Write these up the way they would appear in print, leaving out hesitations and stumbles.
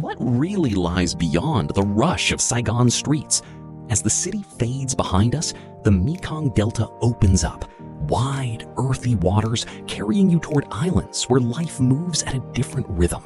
what really lies beyond the rush of Saigon's streets. As the city fades behind us, the Mekong Delta opens up. Wide, earthy waters carrying you toward islands where life moves at a different rhythm.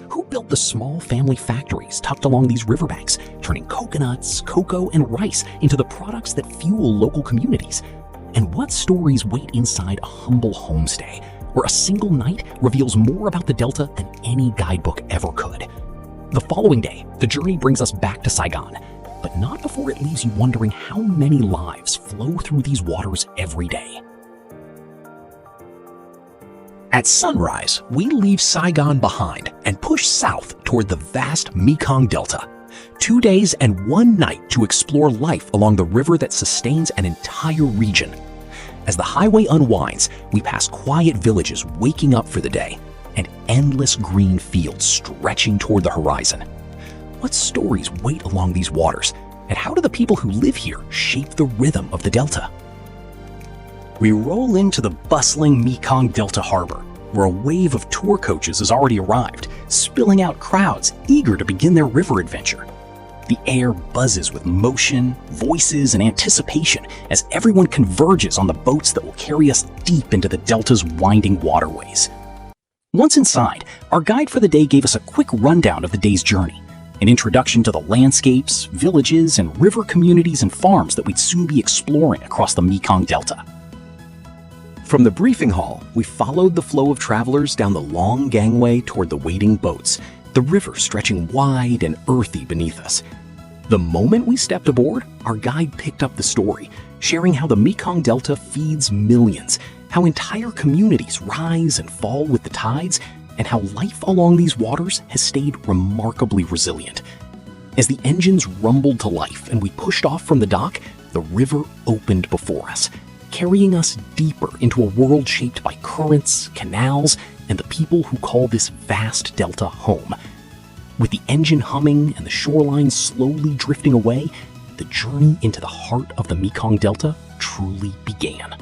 Who built the small family factories tucked along these riverbanks, turning coconuts, cocoa, and rice into the products that fuel local communities? And what stories wait inside a humble homestay, where a single night reveals more about the Delta than any guidebook ever could? The following day, the journey brings us back to Saigon, but not before it leaves you wondering how many lives flow through these waters every day. At sunrise, we leave Saigon behind and push south toward the vast Mekong Delta. 2 days and 1 night to explore life along the river that sustains an entire region. As the highway unwinds, we pass quiet villages waking up for the day and endless green fields stretching toward the horizon. What stories wait along these waters, and how do the people who live here shape the rhythm of the Delta? We roll into the bustling Mekong Delta harbor, where a wave of tour coaches has already arrived, spilling out crowds eager to begin their river adventure. The air buzzes with motion, voices, and anticipation as everyone converges on the boats that will carry us deep into the Delta's winding waterways. Once inside, our guide for the day gave us a quick rundown of the day's journey, an introduction to the landscapes, villages, and river communities and farms that we'd soon be exploring across the Mekong Delta. From the briefing hall, we followed the flow of travelers down the long gangway toward the waiting boats, the river stretching wide and earthy beneath us. The moment we stepped aboard, our guide picked up the story, sharing how the Mekong Delta feeds millions, how entire communities rise and fall with the tides, and how life along these waters has stayed remarkably resilient. As the engines rumbled to life and we pushed off from the dock, the river opened before us, carrying us deeper into a world shaped by currents, canals, and the people who call this vast delta home. With the engine humming and the shoreline slowly drifting away, the journey into the heart of the Mekong Delta truly began.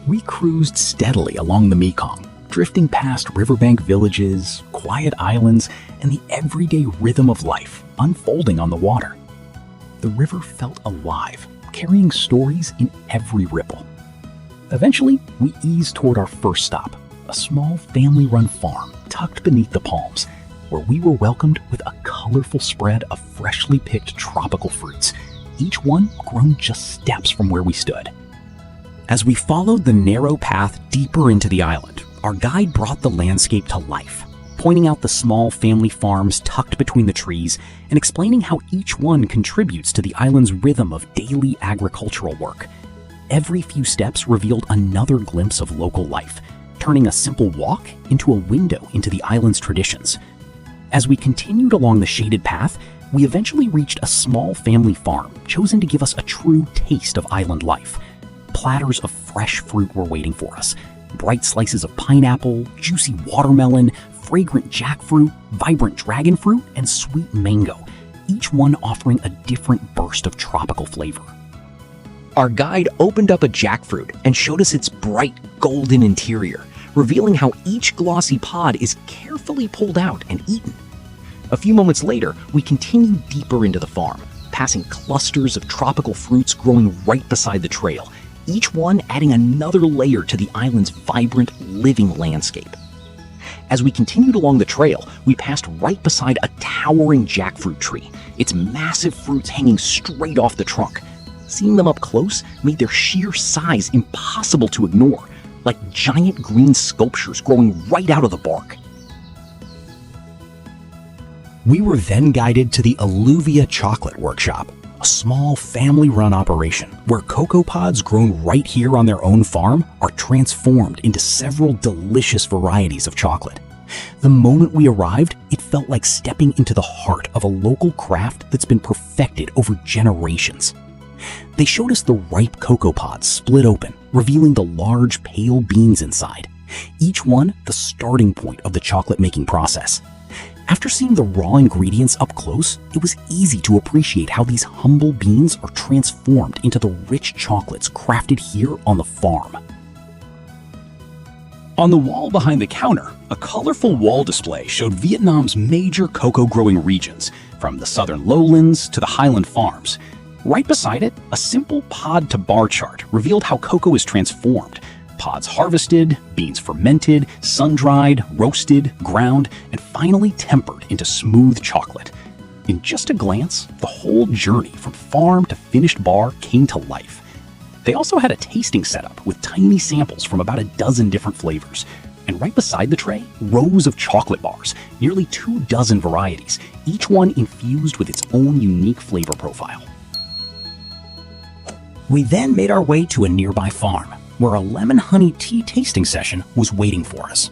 We cruised steadily along the Mekong, drifting past riverbank villages, quiet islands, and the everyday rhythm of life unfolding on the water. The river felt alive, carrying stories in every ripple. Eventually, we eased toward our first stop, a small family-run farm tucked beneath the palms, where we were welcomed with a colorful spread of freshly picked tropical fruits, each one grown just steps from where we stood. As we followed the narrow path deeper into the island, our guide brought the landscape to life, pointing out the small family farms tucked between the trees and explaining how each one contributes to the island's rhythm of daily agricultural work. Every few steps revealed another glimpse of local life, turning a simple walk into a window into the island's traditions. As we continued along the shaded path, we eventually reached a small family farm chosen to give us a true taste of island life. Platters of fresh fruit were waiting for us. Bright slices of pineapple, juicy watermelon, fragrant jackfruit, vibrant dragon fruit, and sweet mango, each one offering a different burst of tropical flavor. Our guide opened up a jackfruit and showed us its bright golden interior, revealing how each glossy pod is carefully pulled out and eaten. A few moments later, we continued deeper into the farm, passing clusters of tropical fruits growing right beside the trail, each one adding another layer to the island's vibrant, living landscape. As we continued along the trail, we passed right beside a towering jackfruit tree, its massive fruits hanging straight off the trunk. Seeing them up close made their sheer size impossible to ignore, like giant green sculptures growing right out of the bark. We were then guided to the Alluvia Chocolate Workshop, a small family-run operation where cocoa pods grown right here on their own farm are transformed into several delicious varieties of chocolate. The moment we arrived, it felt like stepping into the heart of a local craft that's been perfected over generations. They showed us the ripe cocoa pods split open, revealing the large pale beans inside, each one the starting point of the chocolate-making process. After seeing the raw ingredients up close, it was easy to appreciate how these humble beans are transformed into the rich chocolates crafted here on the farm. On the wall behind the counter, a colorful wall display showed Vietnam's major cocoa growing regions, from the southern lowlands to the highland farms. Right beside it, a simple pod to bar chart revealed how cocoa is transformed. Pods harvested, beans fermented, sun-dried, roasted, ground, and finally tempered into smooth chocolate. In just a glance, the whole journey from farm to finished bar came to life. They also had a tasting setup with tiny samples from about a dozen different flavors. And right beside the tray, rows of chocolate bars, nearly 24 varieties, each one infused with its own unique flavor profile. We then made our way to a nearby farm, where a lemon honey tea tasting session was waiting for us.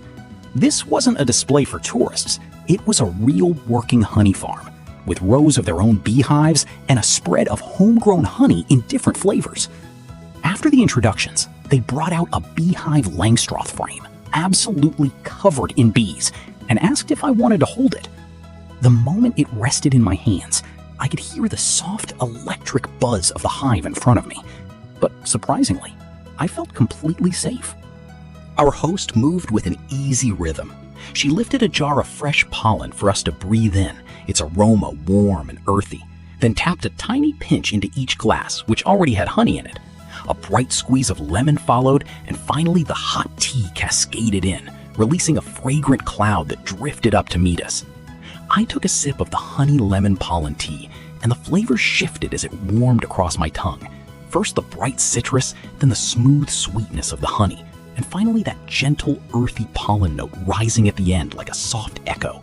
This wasn't a display for tourists, it was a real working honey farm, with rows of their own beehives and a spread of homegrown honey in different flavors. After the introductions, they brought out a beehive Langstroth frame, absolutely covered in bees, and asked if I wanted to hold it. The moment it rested in my hands, I could hear the soft electric buzz of the hive in front of me. But surprisingly, I felt completely safe. Our host moved with an easy rhythm. She lifted a jar of fresh pollen for us to breathe in, its aroma warm and earthy, then tapped a tiny pinch into each glass, which already had honey in it. A bright squeeze of lemon followed, and finally the hot tea cascaded in, releasing a fragrant cloud that drifted up to meet us. I took a sip of the honey lemon pollen tea, and the flavor shifted as it warmed across my tongue. First the bright citrus, then the smooth sweetness of the honey, and finally that gentle, earthy pollen note rising at the end like a soft echo.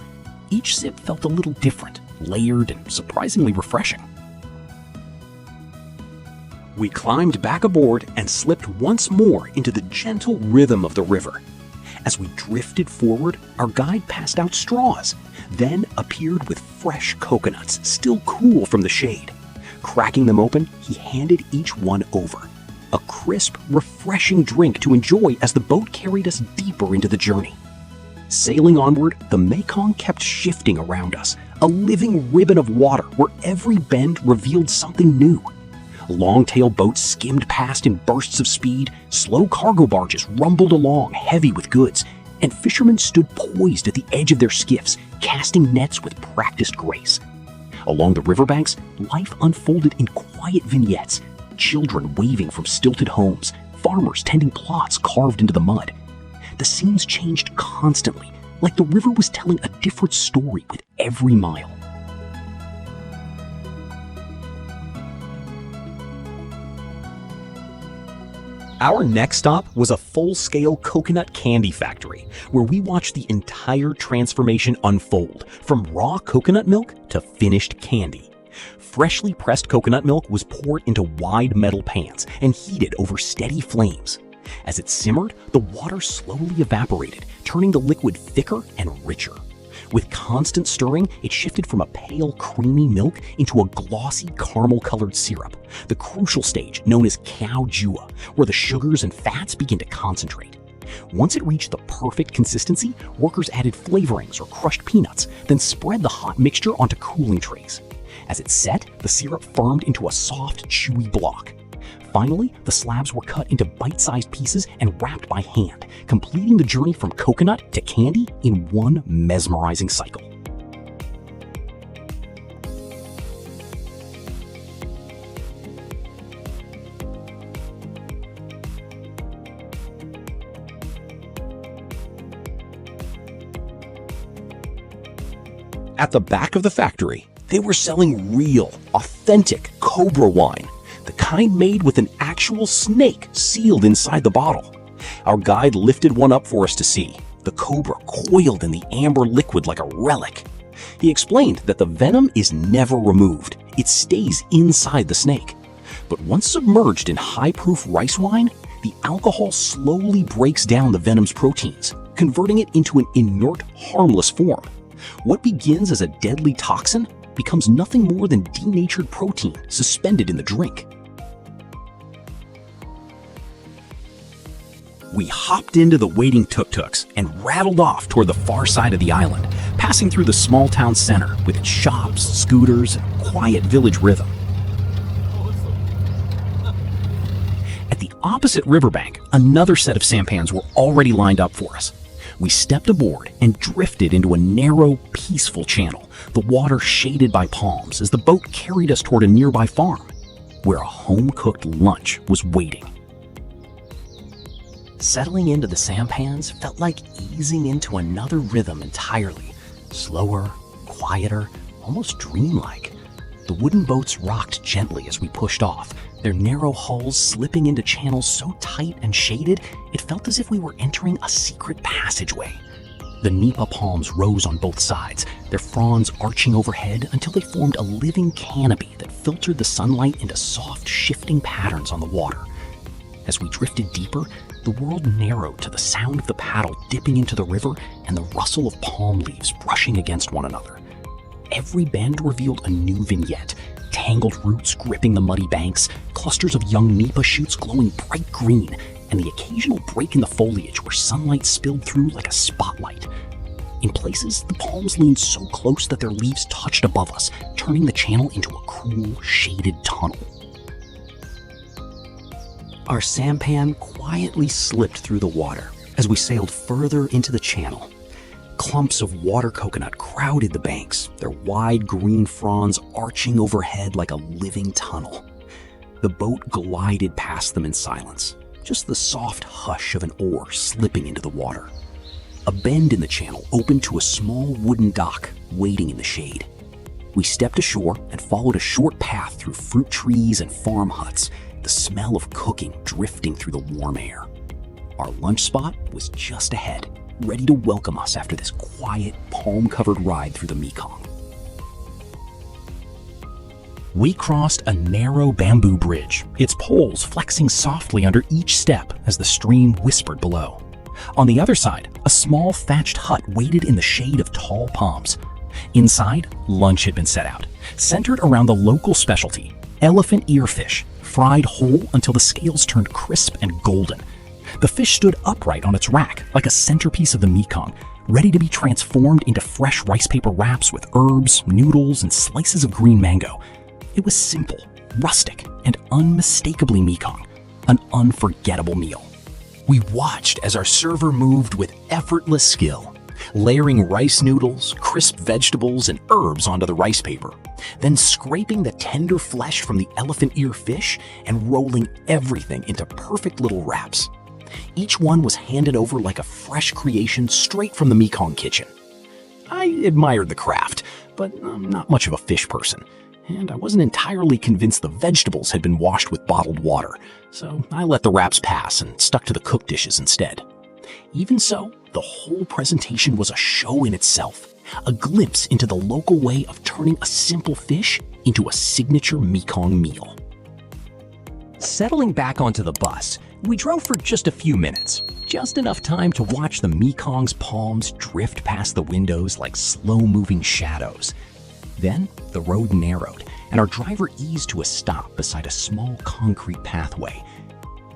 Each sip felt a little different, layered, and surprisingly refreshing. We climbed back aboard and slipped once more into the gentle rhythm of the river. As we drifted forward, our guide passed out straws, then appeared with fresh coconuts, still cool from the shade. Cracking them open, he handed each one over. A crisp, refreshing drink to enjoy as the boat carried us deeper into the journey. Sailing onward, the Mekong kept shifting around us, a living ribbon of water where every bend revealed something new. Long-tail boats skimmed past in bursts of speed, slow cargo barges rumbled along heavy with goods, and fishermen stood poised at the edge of their skiffs, casting nets with practiced grace. Along the riverbanks, life unfolded in quiet vignettes, children waving from stilted homes, farmers tending plots carved into the mud. The scenes changed constantly, like the river was telling a different story with every mile. Our next stop was a full-scale coconut candy factory, where we watched the entire transformation unfold, from raw coconut milk to finished candy. Freshly pressed coconut milk was poured into wide metal pans and heated over steady flames. As it simmered, the water slowly evaporated, turning the liquid thicker and richer. With constant stirring, it shifted from a pale, creamy milk into a glossy, caramel-colored syrup, the crucial stage known as cacao, where the sugars and fats begin to concentrate. Once it reached the perfect consistency, workers added flavorings or crushed peanuts, then spread the hot mixture onto cooling trays. As it set, the syrup firmed into a soft, chewy block. Finally, the slabs were cut into bite-sized pieces and wrapped by hand, completing the journey from coconut to candy in one mesmerizing cycle. At the back of the factory, they were selling real, authentic Cobra wine, the kind made with an actual snake sealed inside the bottle. Our guide lifted one up for us to see, the cobra coiled in the amber liquid like a relic. He explained that the venom is never removed, it stays inside the snake. But once submerged in high-proof rice wine, the alcohol slowly breaks down the venom's proteins, converting it into an inert, harmless form. What begins as a deadly toxin becomes nothing more than denatured protein suspended in the drink. We hopped into the waiting tuk-tuks and rattled off toward the far side of the island, passing through the small town center with its shops, scooters, and quiet village rhythm. At the Opposite riverbank, another set of sampans were already lined up for us. We stepped aboard and drifted into a narrow, peaceful channel, the water shaded by palms as the boat carried us toward a nearby farm, where a home-cooked lunch was waiting. Settling into the sampans felt like easing into another rhythm entirely, slower, quieter, almost dreamlike. The wooden boats rocked gently as we pushed off, their narrow hulls slipping into channels so tight and shaded it felt as if we were entering a secret passageway. The nipa palms rose on both sides, their fronds arching overhead until they formed a living canopy that filtered the sunlight into soft, shifting patterns on the water. As we drifted deeper, the world narrowed to the sound of the paddle dipping into the river and the rustle of palm leaves brushing against one another. Every bend revealed a new vignette, tangled roots gripping the muddy banks, clusters of young nipa shoots glowing bright green, and the occasional break in the foliage where sunlight spilled through like a spotlight. In places, the palms leaned so close that their leaves touched above us, turning the channel into a cool, shaded tunnel. Our sampan quietly slipped through the water as we sailed further into the channel. Clumps of water coconut crowded the banks, their wide green fronds arching overhead like a living tunnel. The boat glided past them in silence, just the soft hush of an oar slipping into the water. A bend in the channel opened to a small wooden dock waiting in the shade. We stepped ashore and followed a short path through fruit trees and farm huts, the smell of cooking drifting through the warm air. Our lunch spot was just ahead, ready to welcome us after this quiet, palm-covered ride through the Mekong. We crossed a narrow bamboo bridge, its poles flexing softly under each step as the stream whispered below. On the other side, a small thatched hut waited in the shade of tall palms. Inside, lunch had been set out, centered around the local specialty, elephant earfish, fried whole until the scales turned crisp and golden. The fish stood upright on its rack like a centerpiece of the Mekong, ready to be transformed into fresh rice paper wraps with herbs, noodles, and slices of green mango. It was simple, rustic, and unmistakably Mekong, an unforgettable meal. We watched as our server moved with effortless skill, layering rice noodles, crisp vegetables, and herbs onto the rice paper, then scraping the tender flesh from the elephant ear fish and rolling everything into perfect little wraps. Each one was handed over like a fresh creation straight from the Mekong kitchen. I admired the craft, but I'm not much of a fish person, and I wasn't entirely convinced the vegetables had been washed with bottled water, so I let the wraps pass and stuck to the cooked dishes instead. Even so, the whole presentation was a show in itself, a glimpse into the local way of turning a simple fish into a signature Mekong meal. Settling back onto the bus, we drove for just a few minutes, just enough time to watch the Mekong's palms drift past the windows like slow-moving shadows. Then, the road narrowed, and our driver eased to a stop beside a small concrete pathway.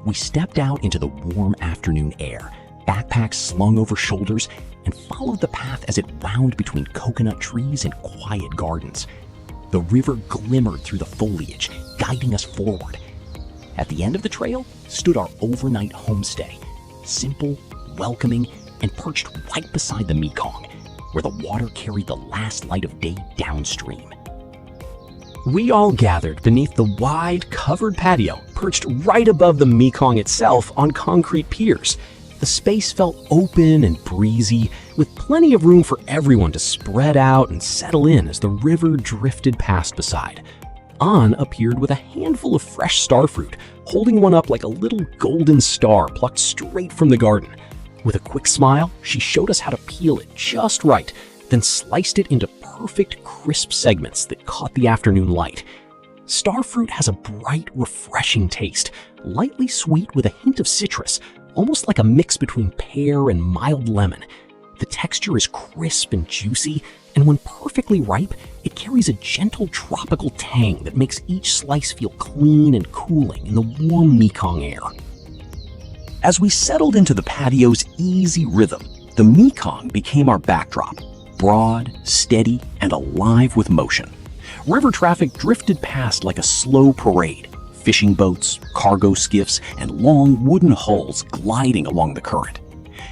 We stepped out into the warm afternoon air, backpacks slung over shoulders, and followed the path as it wound between coconut trees and quiet gardens. The river glimmered through the foliage, guiding us forward. At the end of the trail stood our overnight homestay, simple, welcoming, and perched right beside the Mekong, where the water carried the last light of day downstream. We all gathered beneath the wide, covered patio, perched right above the Mekong itself on concrete piers. The space felt open and breezy, with plenty of room for everyone to spread out and settle in as the river drifted past beside. An appeared with a handful of fresh starfruit, holding one up like a little golden star plucked straight from the garden. With a quick smile, she showed us how to peel it just right, then sliced it into perfect, crisp segments that caught the afternoon light. Starfruit has a bright, refreshing taste, lightly sweet with a hint of citrus, almost like a mix between pear and mild lemon. The texture is crisp and juicy, and when perfectly ripe, it carries a gentle tropical tang that makes each slice feel clean and cooling in the warm Mekong air. As we settled into the patio's easy rhythm, the Mekong became our backdrop, broad, steady, and alive with motion. River traffic drifted past like a slow parade, fishing boats, cargo skiffs, and long wooden hulls gliding along the current.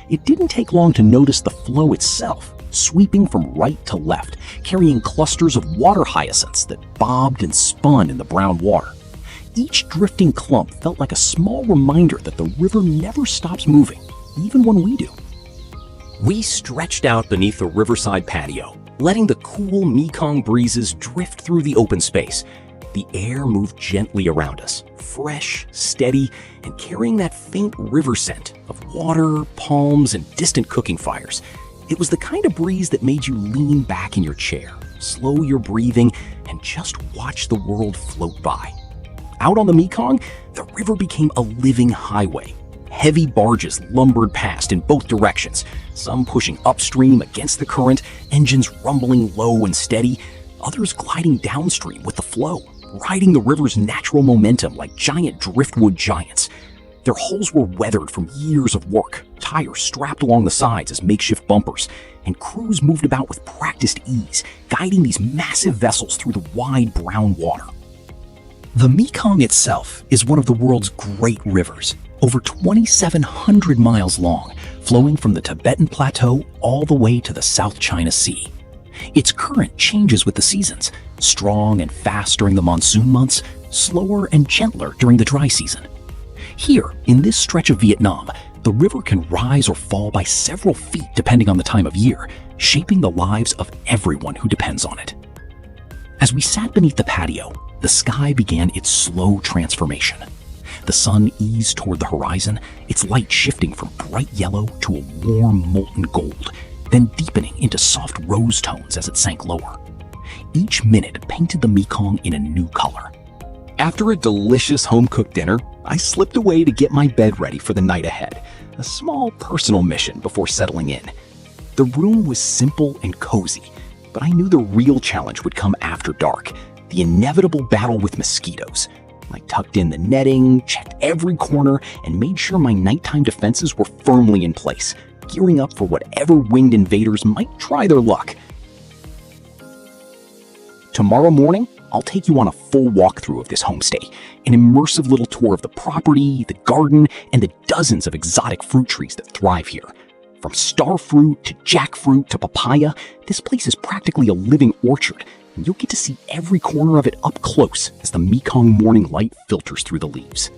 It didn't take long to notice the flow itself, sweeping from right to left, carrying clusters of water hyacinths that bobbed and spun in the brown water. Each drifting clump felt like a small reminder that the river never stops moving, even when we do. We stretched out beneath the riverside patio, letting the cool Mekong breezes drift through the open space. The air moved gently around us, fresh, steady, and carrying that faint river scent of water, palms, and distant cooking fires. It was the kind of breeze that made you lean back in your chair, slow your breathing, and just watch the world float by. Out on the Mekong, the river became a living highway. Heavy barges lumbered past in both directions, some pushing upstream against the current, engines rumbling low and steady, others gliding downstream with the flow, riding the river's natural momentum like giant driftwood giants. Their hulls were weathered from years of work, tires strapped along the sides as makeshift bumpers, and crews moved about with practiced ease, guiding these massive vessels through the wide brown water. The Mekong itself is one of the world's great rivers, over 2,700 miles long, flowing from the Tibetan Plateau all the way to the South China Sea. Its current changes with the seasons, strong and fast during the monsoon months, slower and gentler during the dry season. Here, in this stretch of Vietnam, the river can rise or fall by several feet depending on the time of year, shaping the lives of everyone who depends on it. As we sat beneath the patio, the sky began its slow transformation. The sun eased toward the horizon, its light shifting from bright yellow to a warm molten gold, then deepening into soft rose tones as it sank lower. Each minute painted the Mekong in a new color. After a delicious home-cooked dinner, I slipped away to get my bed ready for the night ahead, a small personal mission before settling in. The room was simple and cozy, but I knew the real challenge would come after dark, the inevitable battle with mosquitoes. I tucked in the netting, checked every corner, and made sure my nighttime defenses were firmly in place, gearing up for whatever winged invaders might try their luck. Tomorrow morning, I'll take you on a full walkthrough of this homestay, an immersive little tour of the property, the garden, and the dozens of exotic fruit trees that thrive here. From starfruit to jackfruit to papaya, this place is practically a living orchard, and you'll get to see every corner of it up close as the Mekong morning light filters through the leaves.